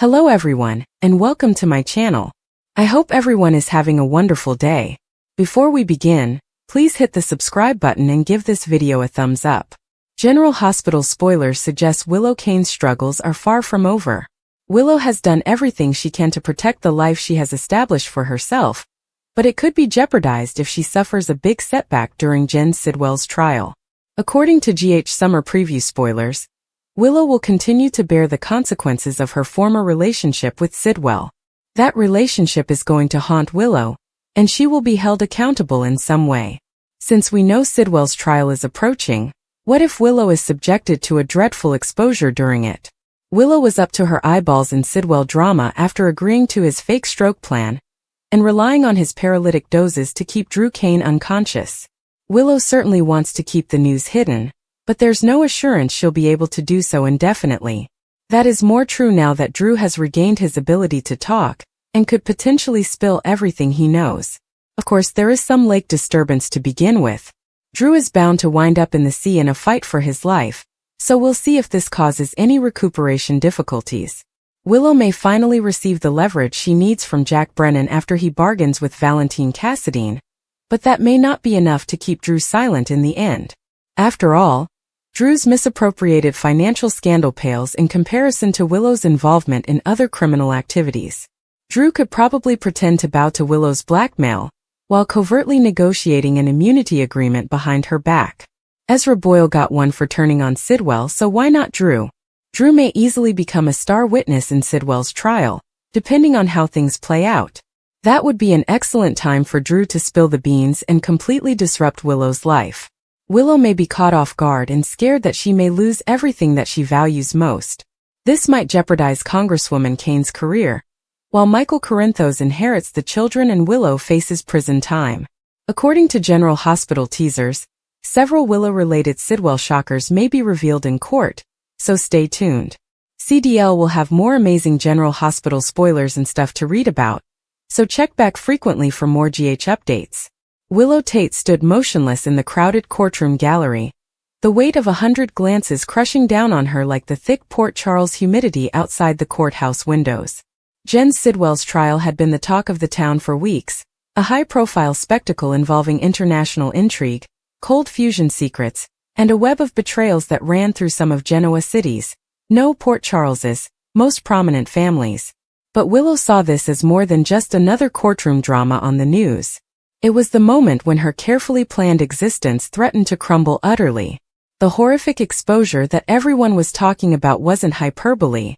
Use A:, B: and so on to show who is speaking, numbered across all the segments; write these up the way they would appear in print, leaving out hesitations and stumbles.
A: Hello everyone, and welcome to my channel. I hope everyone is having a wonderful day. Before we begin, please hit the subscribe button and give this video a thumbs up. General Hospital spoilers suggest Willow Kane's struggles are far from over. Willow has done everything she can to protect the life she has established for herself, but it could be jeopardized if she suffers a big setback during Jen Sidwell's trial. According to GH Summer Preview spoilers, Willow will continue to bear the consequences of her former relationship with Sidwell. That relationship is going to haunt Willow, and she will be held accountable in some way. Since we know Sidwell's trial is approaching, what if Willow is subjected to a dreadful exposure during it? Willow was up to her eyeballs in Sidwell drama after agreeing to his fake stroke plan and relying on his paralytic doses to keep Drew Kane unconscious. Willow certainly wants to keep the news hidden, but there's no assurance she'll be able to do so indefinitely. That is more true now that Drew has regained his ability to talk and could potentially spill everything he knows. Of course, there is some lake disturbance to begin with. Drew is bound to wind up in the sea in a fight for his life, so we'll see if this causes any recuperation difficulties. Willow may finally receive the leverage she needs from Jack Brennan after he bargains with Valentine Cassadine, but that may not be enough to keep Drew silent in the end. After all, Drew's misappropriated financial scandal pales in comparison to Willow's involvement in other criminal activities. Drew could probably pretend to bow to Willow's blackmail, while covertly negotiating an immunity agreement behind her back. Ezra Boyle got one for turning on Sidwell, so why not Drew? Drew may easily become a star witness in Sidwell's trial, depending on how things play out. That would be an excellent time for Drew to spill the beans and completely disrupt Willow's life. Willow may be caught off guard and scared that she may lose everything that she values most. This might jeopardize Congresswoman Kane's career, while Michael Corinthos inherits the children and Willow faces prison time. According to General Hospital teasers, several Willow-related Sidwell shockers may be revealed in court, so stay tuned. CDL will have more amazing General Hospital spoilers and stuff to read about, so check back frequently for more GH updates. Willow Tate stood motionless in the crowded courtroom gallery, the weight of 100 glances crushing down on her like the thick Port Charles humidity outside the courthouse windows. Jen Sidwell's trial had been the talk of the town for weeks, a high-profile spectacle involving international intrigue, cold fusion secrets, and a web of betrayals that ran through some of Genoa City's, Port Charles's, most prominent families. But Willow saw this as more than just another courtroom drama on the news. It was the moment when her carefully planned existence threatened to crumble utterly. The horrific exposure that everyone was talking about wasn't hyperbole.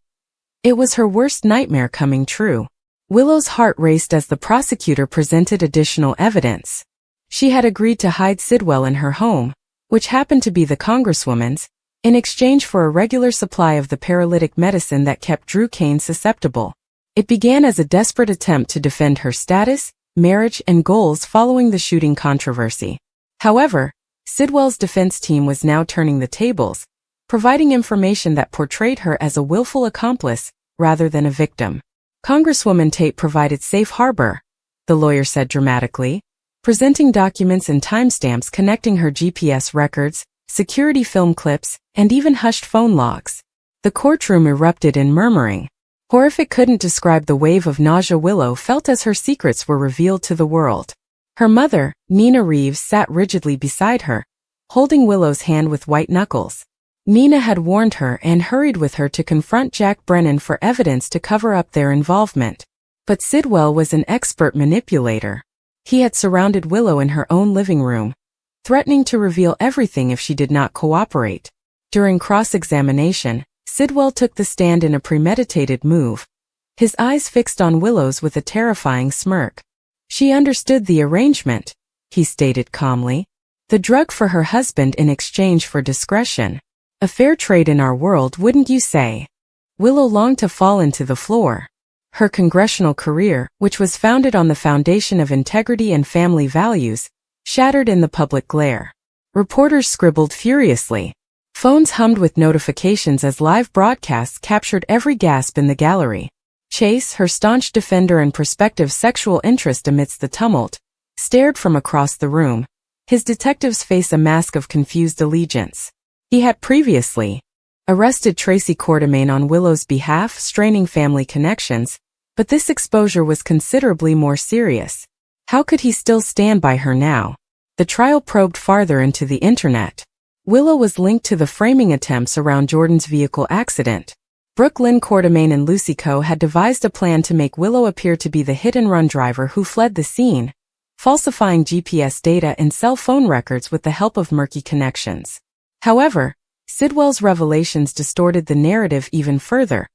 A: It was her worst nightmare coming true. Willow's heart raced as the prosecutor presented additional evidence. She had agreed to hide Sidwell in her home, which happened to be the Congresswoman's, in exchange for a regular supply of the paralytic medicine that kept Drew Kane susceptible. It began as a desperate attempt to defend her status, marriage, and goals following the shooting controversy. However, Sidwell's defense team was now turning the tables, providing information that portrayed her as a willful accomplice rather than a victim. Congresswoman Tate provided safe harbor, the lawyer said dramatically, presenting documents and timestamps connecting her GPS records, security film clips, and even hushed phone logs. The courtroom erupted in murmuring. Horrific couldn't describe the wave of nausea Willow felt as her secrets were revealed to the world. Her mother, Nina Reeves, sat rigidly beside her, holding Willow's hand with white knuckles. Nina had warned her and hurried with her to confront Jack Brennan for evidence to cover up their involvement. But Sidwell was an expert manipulator. He had surrounded Willow in her own living room, threatening to reveal everything if she did not cooperate. During cross-examination, Sidwell took the stand in a premeditated move, his eyes fixed on Willow's with a terrifying smirk. She understood the arrangement, he stated calmly. The drug for her husband in exchange for discretion. A fair trade in our world, wouldn't you say? Willow longed to fall into the floor. Her congressional career, which was founded on the foundation of integrity and family values, shattered in the public glare. Reporters scribbled furiously. Phones hummed with notifications as live broadcasts captured every gasp in the gallery. Chase, her staunch defender and prospective sexual interest amidst the tumult, stared from across the room, his detective's face a mask of confused allegiance. He had previously arrested Tracy Quartermaine on Willow's behalf, straining family connections, but this exposure was considerably more serious. How could he still stand by her now? The trial probed farther into the internet. Willow was linked to the framing attempts around Jordan's vehicle accident. Brooke Lynn Quartermaine and Lucy Coe had devised a plan to make Willow appear to be the hit-and-run driver who fled the scene, falsifying GPS data and cell phone records with the help of murky connections. However, Sidwell's revelations distorted the narrative even further,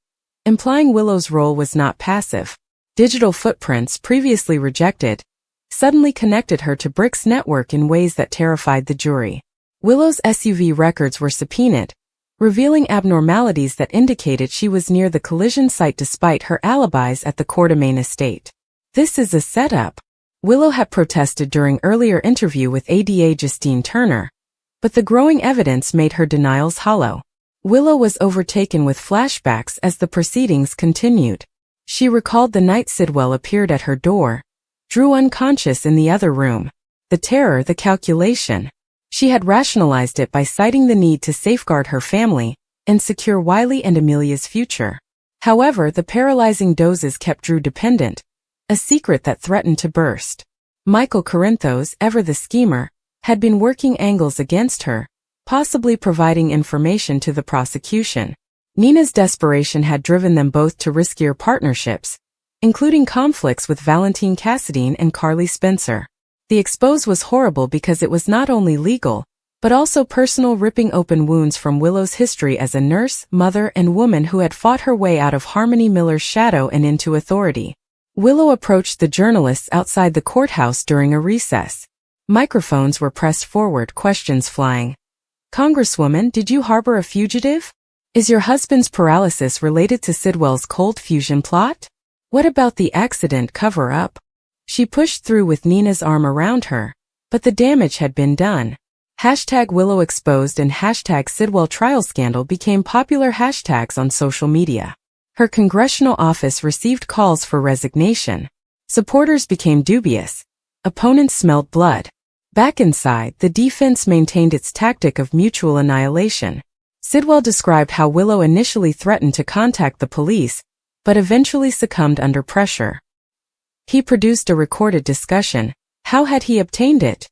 A: implying Willow's role was not passive. Digital footprints, previously rejected, suddenly connected her to Brick's network in ways that terrified the jury. Willow's SUV records were subpoenaed, revealing abnormalities that indicated she was near the collision site despite her alibis at the Quartermaine estate. "This is a setup," Willow had protested during earlier interview with ADA Justine Turner, but the growing evidence made her denials hollow. Willow was overtaken with flashbacks as the proceedings continued. She recalled the night Sidwell appeared at her door, Drew unconscious in the other room. The terror, the calculation. She had rationalized it by citing the need to safeguard her family and secure Wiley and Amelia's future. However, the paralyzing doses kept Drew dependent, a secret that threatened to burst. Michael Corinthos, ever the schemer, had been working angles against her, possibly providing information to the prosecution. Nina's desperation had driven them both to riskier partnerships, including conflicts with Valentine Cassadine and Carly Spencer. The expose was horrible because it was not only legal, but also personal, ripping open wounds from Willow's history as a nurse, mother, and woman who had fought her way out of Harmony Miller's shadow and into authority. Willow approached the journalists outside the courthouse during a recess. Microphones were pressed forward, questions flying. "Congresswoman, did you harbor a fugitive? Is your husband's paralysis related to Sidwell's cold fusion plot? What about the accident cover-up?" She pushed through with Nina's arm around her, but the damage had been done. #Willow exposed and #Sidwell trial scandal became popular hashtags on social media. Her congressional office received calls for resignation. Supporters became dubious. Opponents smelled blood. Back inside, the defense maintained its tactic of mutual annihilation. Sidwell described how Willow initially threatened to contact the police, but eventually succumbed under pressure. He produced a recorded discussion. How had he obtained it?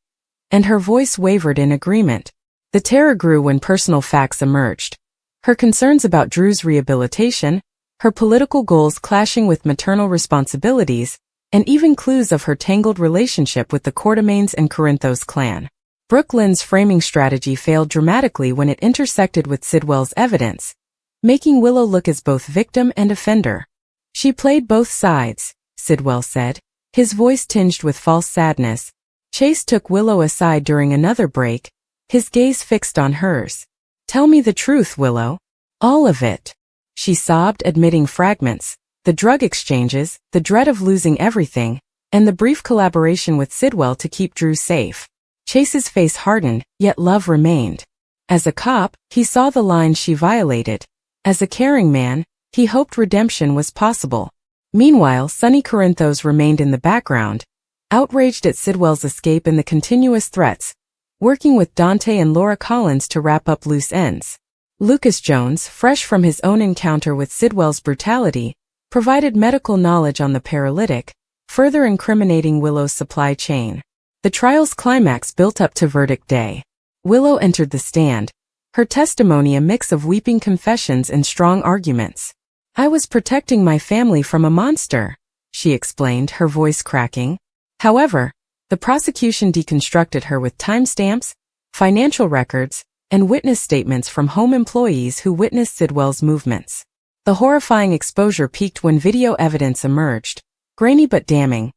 A: And her voice wavered in agreement. The terror grew when personal facts emerged. Her concerns about Drew's rehabilitation, her political goals clashing with maternal responsibilities, and even clues of her tangled relationship with the Quartermaines and Corinthos clan. Brooke Lynn's framing strategy failed dramatically when it intersected with Sidwell's evidence, making Willow look as both victim and offender. "She played both sides," Sidwell said, his voice tinged with false sadness. Chase took Willow aside during another break, his gaze fixed on hers. "Tell me the truth, Willow. All of it." She sobbed, admitting fragments. The drug exchanges, the dread of losing everything, and the brief collaboration with Sidwell to keep Drew safe. Chase's face hardened, yet love remained. As a cop, he saw the lines she violated. As a caring man, he hoped redemption was possible. Meanwhile, Sonny Corinthos remained in the background, outraged at Sidwell's escape and the continuous threats, working with Dante and Laura Collins to wrap up loose ends. Lucas Jones, fresh from his own encounter with Sidwell's brutality, provided medical knowledge on the paralytic, further incriminating Willow's supply chain. The trial's climax built up to verdict day. Willow entered the stand, her testimony a mix of weeping confessions and strong arguments. "I was protecting my family from a monster," she explained, her voice cracking. However, the prosecution deconstructed her with timestamps, financial records, and witness statements from home employees who witnessed Sidwell's movements. The horrifying exposure peaked when video evidence emerged, grainy but damning,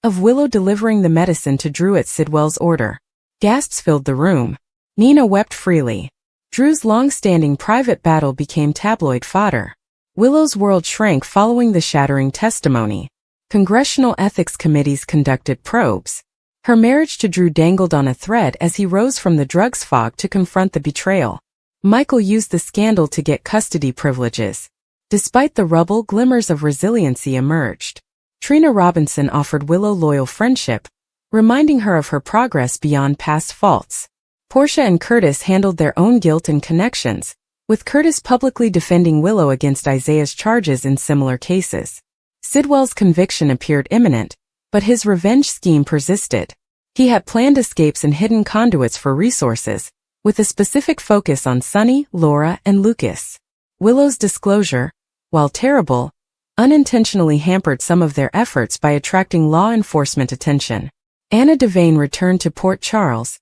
A: of Willow delivering the medicine to Drew at Sidwell's order. Gasps filled the room. Nina wept freely. Drew's long-standing private battle became tabloid fodder. Willow's world shrank following the shattering testimony. Congressional ethics committees conducted probes. Her marriage to Drew dangled on a thread as he rose from the drugs fog to confront the betrayal. Michael used the scandal to get custody privileges. Despite the rubble, glimmers of resiliency emerged. Trina Robinson offered Willow loyal friendship, reminding her of her progress beyond past faults. Portia and Curtis handled their own guilt and connections, with Curtis publicly defending Willow against Isaiah's charges in similar cases. Sidwell's conviction appeared imminent, but his revenge scheme persisted. He had planned escapes and hidden conduits for resources, with a specific focus on Sunny, Laura, and Lucas. Willow's disclosure, while terrible, unintentionally hampered some of their efforts by attracting law enforcement attention. Anna Devane returned to Port Charles,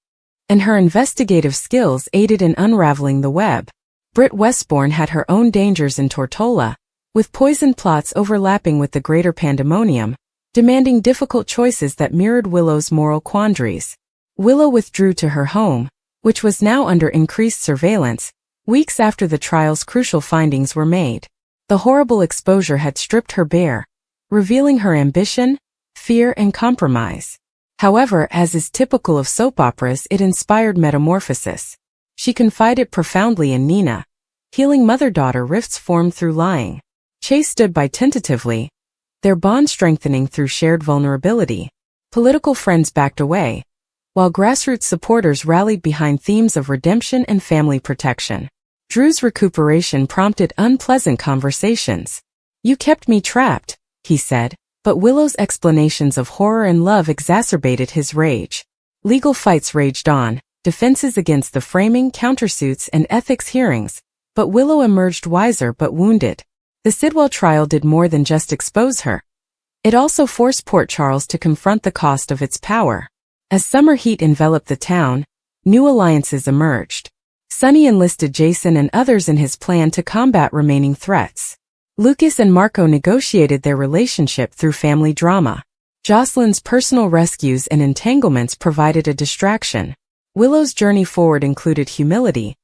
A: and her investigative skills aided in unraveling the web. Britt Westbourne had her own dangers in Tortola, with poisoned plots overlapping with the greater pandemonium, demanding difficult choices that mirrored Willow's moral quandaries. Willow withdrew to her home, which was now under increased surveillance, weeks after the trial's crucial findings were made. The horrible exposure had stripped her bare, revealing her ambition, fear, and compromise. However, as is typical of soap operas, it inspired metamorphosis. She confided profoundly in Nina. Healing mother-daughter rifts formed through lying. Chase stood by tentatively, their bond strengthening through shared vulnerability. Political friends backed away, while grassroots supporters rallied behind themes of redemption and family protection. Drew's recuperation prompted unpleasant conversations. "You kept me trapped," he said, but Willow's explanations of horror and love exacerbated his rage. Legal fights raged on, defenses against the framing, countersuits, and ethics hearings, but Willow emerged wiser but wounded. The Sidwell trial did more than just expose her. It also forced Port Charles to confront the cost of its power. As summer heat enveloped the town, new alliances emerged. Sonny enlisted Jason and others in his plan to combat remaining threats. Lucas and Marco negotiated their relationship through family drama. Jocelyn's personal rescues and entanglements provided a distraction. Willow's journey forward included humility,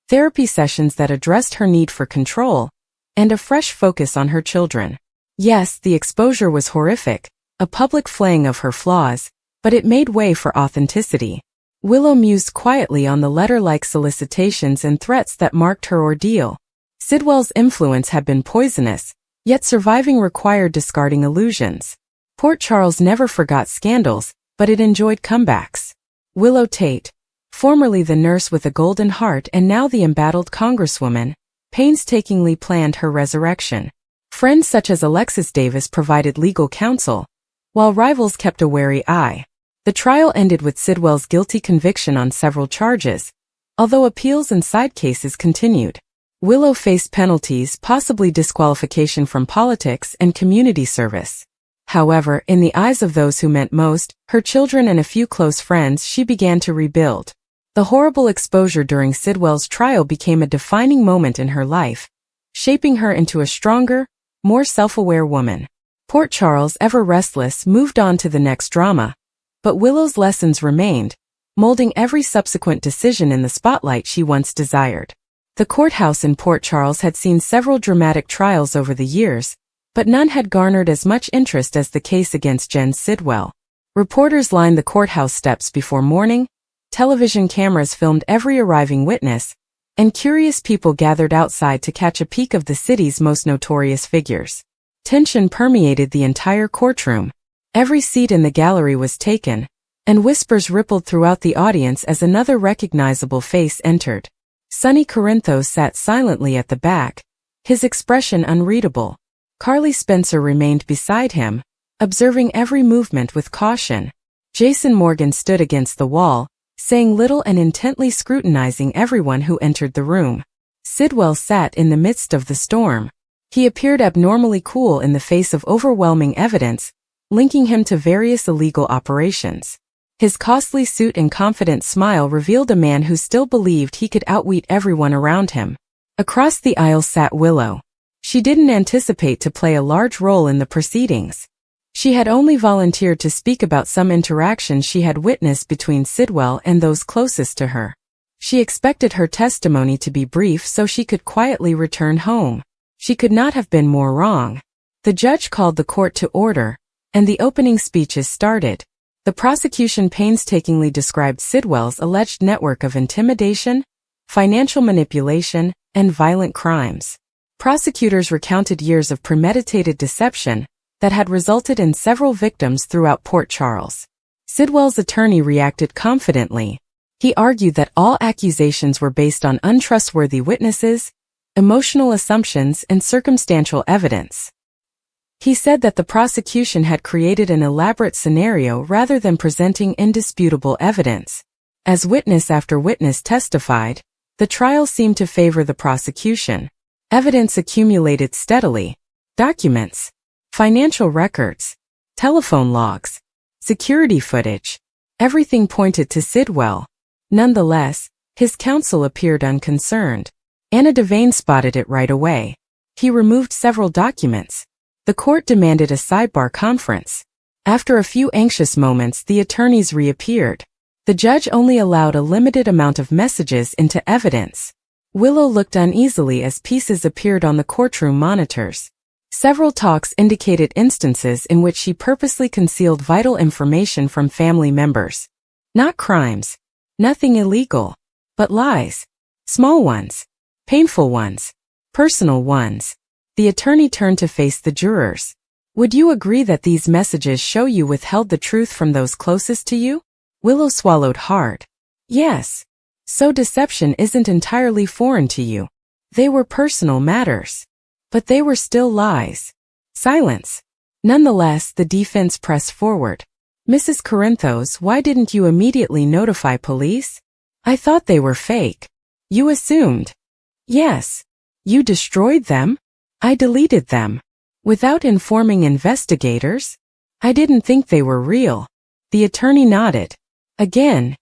A: therapy sessions that addressed her need for control, and a fresh focus on her children. Yes, the exposure was horrific, a public flaying of her flaws, but it made way for authenticity. Willow mused quietly on the letter-like solicitations and threats that marked her ordeal. Sidwell's influence had been poisonous, yet surviving required discarding illusions. Port Charles never forgot scandals, but it enjoyed comebacks. Willow Tate, formerly the nurse with a golden heart and now the embattled congresswoman, painstakingly planned her resurrection. Friends such as Alexis Davis provided legal counsel, while rivals kept a wary eye. The trial ended with Sidwell's guilty conviction on several charges, although appeals and side cases continued. Willow faced penalties, possibly disqualification from politics and community service. However, in the eyes of those who meant most, her children and a few close friends, she began to rebuild. The horrible exposure during Sidwell's trial became a defining moment in her life, shaping her into a stronger, more self-aware woman. Port Charles, ever restless, moved on to the next drama, but Willow's lessons remained, molding every subsequent decision in the spotlight she once desired. The courthouse in Port Charles had seen several dramatic trials over the years, but none had garnered as much interest as the case against Jen Sidwell. Reporters lined the courthouse steps before morning, television cameras filmed every arriving witness, and curious people gathered outside to catch a peek of the city's most notorious figures. Tension permeated the entire courtroom. Every seat in the gallery was taken, and whispers rippled throughout the audience as another recognizable face entered. Sonny Corinthos sat silently at the back, his expression unreadable. Carly Spencer remained beside him, observing every movement with caution. Jason Morgan stood against the wall, saying little and intently scrutinizing everyone who entered the room. Sidwell sat in the midst of the storm. He appeared abnormally cool in the face of overwhelming evidence, linking him to various illegal operations. His costly suit and confident smile revealed a man who still believed he could outwit everyone around him. Across the aisle sat Willow. She didn't anticipate to play a large role in the proceedings. She had only volunteered to speak about some interactions she had witnessed between Sidwell and those closest to her. She expected her testimony to be brief so she could quietly return home. She could not have been more wrong. The judge called the court to order, and the opening speeches started. The prosecution painstakingly described Sidwell's alleged network of intimidation, financial manipulation, and violent crimes. Prosecutors recounted years of premeditated deception that had resulted in several victims throughout Port Charles. Sidwell's attorney reacted confidently. He argued that all accusations were based on untrustworthy witnesses, emotional assumptions, and circumstantial evidence. He said that the prosecution had created an elaborate scenario rather than presenting indisputable evidence. As witness after witness testified, the trial seemed to favor the prosecution. Evidence accumulated steadily. Documents, financial records, telephone logs, security footage. Everything pointed to Sidwell. Nonetheless, his counsel appeared unconcerned. Anna Devane spotted it right away. He removed several documents. The court demanded a sidebar conference. After a few anxious moments, the attorneys reappeared. The judge only allowed a limited amount of messages into evidence. Willow looked uneasily as pieces appeared on the courtroom monitors. Several talks indicated instances in which she purposely concealed vital information from family members. Not crimes. Nothing illegal. But lies. Small ones. Painful ones. Personal ones. The attorney turned to face the jurors. Would you agree that these messages show you withheld the truth from those closest to you? Willow swallowed hard. Yes. So deception isn't entirely foreign to you. They were personal matters. But they were still lies. Silence. Nonetheless, the defense pressed forward. Mrs. Corinthos, why didn't you immediately notify police? I thought they were fake. You assumed. Yes. You destroyed them? I deleted them. Without informing investigators? I didn't think they were real. The attorney nodded. Again.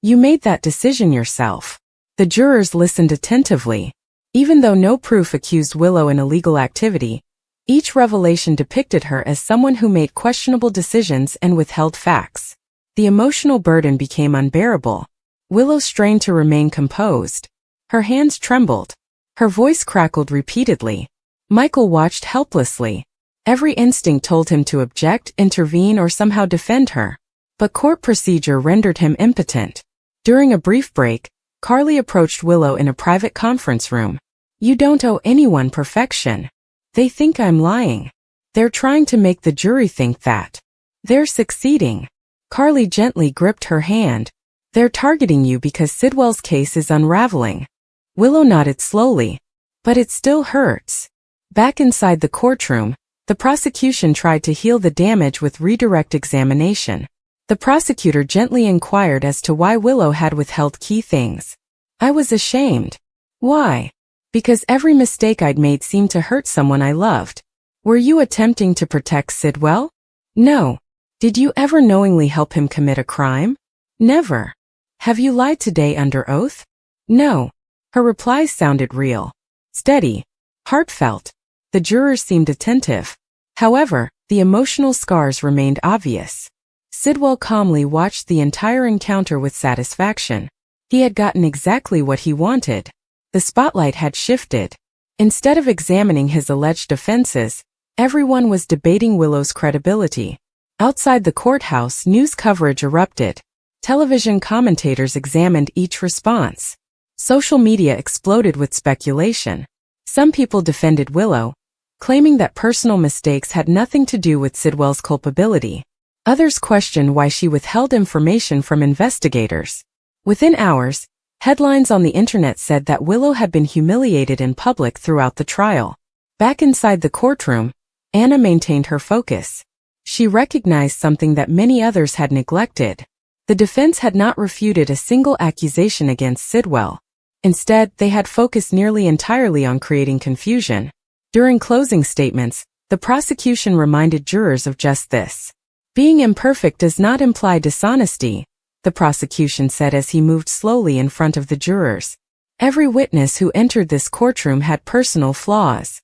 A: You made that decision yourself. The jurors listened attentively. Even though no proof accused Willow in illegal activity, each revelation depicted her as someone who made questionable decisions and withheld facts. The emotional burden became unbearable. Willow strained to remain composed. Her hands trembled. Her voice crackled repeatedly. Michael watched helplessly. Every instinct told him to object, intervene, or somehow defend her. But court procedure rendered him impotent. During a brief break, Carly approached Willow in a private conference room. You don't owe anyone perfection. They think I'm lying. They're trying to make the jury think that. They're succeeding. Carly gently gripped her hand. They're targeting you because Sidwell's case is unraveling. Willow nodded slowly. But it still hurts. Back inside the courtroom, the prosecution tried to heal the damage with redirect examination. The prosecutor gently inquired as to why Willow had withheld key things. I was ashamed. Why? Because every mistake I'd made seemed to hurt someone I loved. Were you attempting to protect Sidwell? No. Did you ever knowingly help him commit a crime? Never. Have you lied today under oath? No. Her replies sounded real. Steady. Heartfelt. The jurors seemed attentive. However, the emotional scars remained obvious. Sidwell calmly watched the entire encounter with satisfaction. He had gotten exactly what he wanted. The spotlight had shifted. Instead of examining his alleged offenses, everyone was debating Willow's credibility. Outside the courthouse, news coverage erupted. Television commentators examined each response. Social media exploded with speculation. Some people defended Willow, claiming that personal mistakes had nothing to do with Sidwell's culpability. Others questioned why she withheld information from investigators. Within hours, headlines on the internet said that Willow had been humiliated in public throughout the trial. Back inside the courtroom, Anna maintained her focus. She recognized something that many others had neglected. The defense had not refuted a single accusation against Sidwell. Instead, they had focused nearly entirely on creating confusion. During closing statements, the prosecution reminded jurors of just this. Being imperfect does not imply dishonesty, the prosecution said as he moved slowly in front of the jurors. Every witness who entered this courtroom had personal flaws.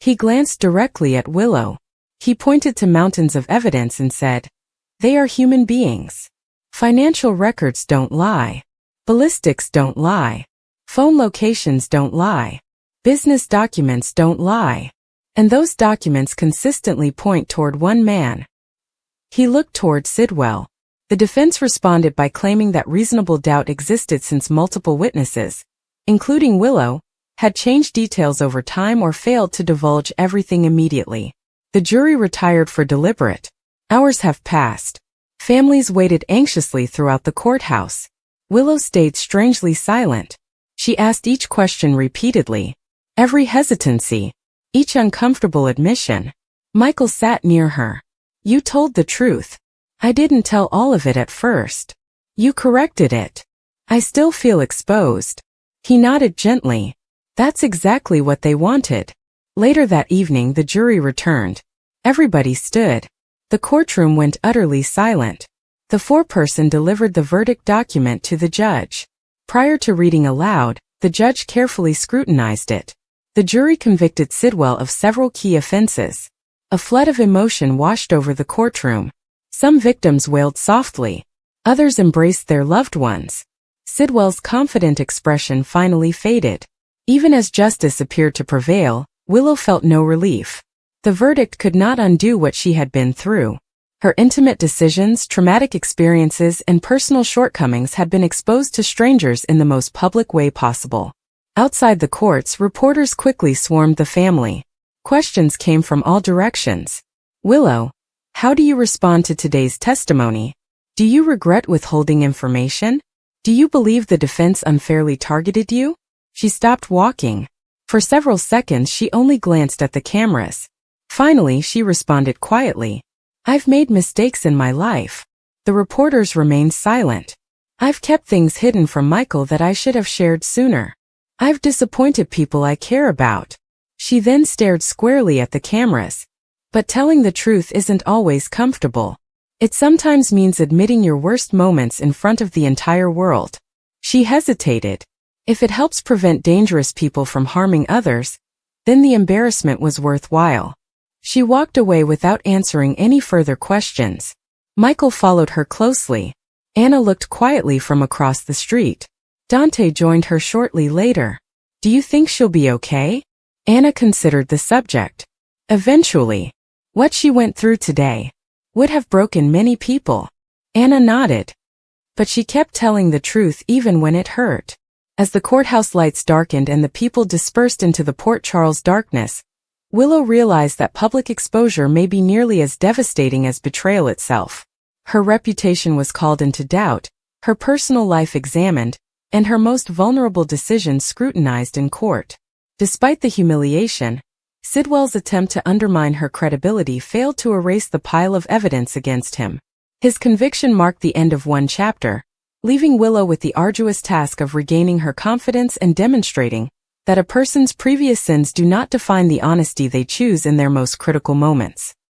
A: He glanced directly at Willow. He pointed to mountains of evidence and said, "They are human beings. Financial records don't lie. Ballistics don't lie. Phone locations don't lie. Business documents don't lie. And those documents consistently point toward one man." He looked toward Sidwell. The defense responded by claiming that reasonable doubt existed since multiple witnesses, including Willow, had changed details over time or failed to divulge everything immediately. The jury retired for deliberate. Hours have passed. Families waited anxiously throughout the courthouse. Willow stayed strangely silent. She asked each question repeatedly, every hesitancy, each uncomfortable admission. Michael sat near her. You told the truth. I didn't tell all of it at first. You corrected it. I still feel exposed. He nodded gently. That's exactly what they wanted. Later that evening the jury returned. Everybody stood. The courtroom went utterly silent. The foreperson delivered the verdict document to the judge. Prior to reading aloud, the judge carefully scrutinized it. The jury convicted Sidwell of several key offenses. A flood of emotion washed over the courtroom. Some victims wailed softly. Others embraced their loved ones. Sidwell's confident expression finally faded. Even as justice appeared to prevail, Willow felt no relief. The verdict could not undo what she had been through. Her intimate decisions, traumatic experiences, and personal shortcomings had been exposed to strangers in the most public way possible. Outside the courts, reporters quickly swarmed the family. Questions came from all directions. Willow, how do you respond to today's testimony? Do you regret withholding information? Do you believe the defense unfairly targeted you? She stopped walking. For several seconds she only glanced at the cameras. Finally she responded quietly. I've made mistakes in my life. The reporters remained silent. I've kept things hidden from Michael that I should have shared sooner. I've disappointed people I care about. She then stared squarely at the cameras. But telling the truth isn't always comfortable. It sometimes means admitting your worst moments in front of the entire world. She hesitated. If it helps prevent dangerous people from harming others, then the embarrassment was worthwhile. She walked away without answering any further questions. Michael followed her closely. Anna looked quietly from across the street. Dante joined her shortly later. Do you think she'll be okay? Anna considered the subject. Eventually. What she went through today would have broken many people. Anna nodded. But she kept telling the truth even when it hurt. As the courthouse lights darkened and the people dispersed into the Port Charles darkness, Willow realized that public exposure may be nearly as devastating as betrayal itself. Her reputation was called into doubt, her personal life examined, and her most vulnerable decisions scrutinized in court. Despite the humiliation, Sidwell's attempt to undermine her credibility failed to erase the pile of evidence against him. His conviction marked the end of one chapter, leaving Willow with the arduous task of regaining her confidence and demonstrating that a person's previous sins do not define the honesty they choose in their most critical moments.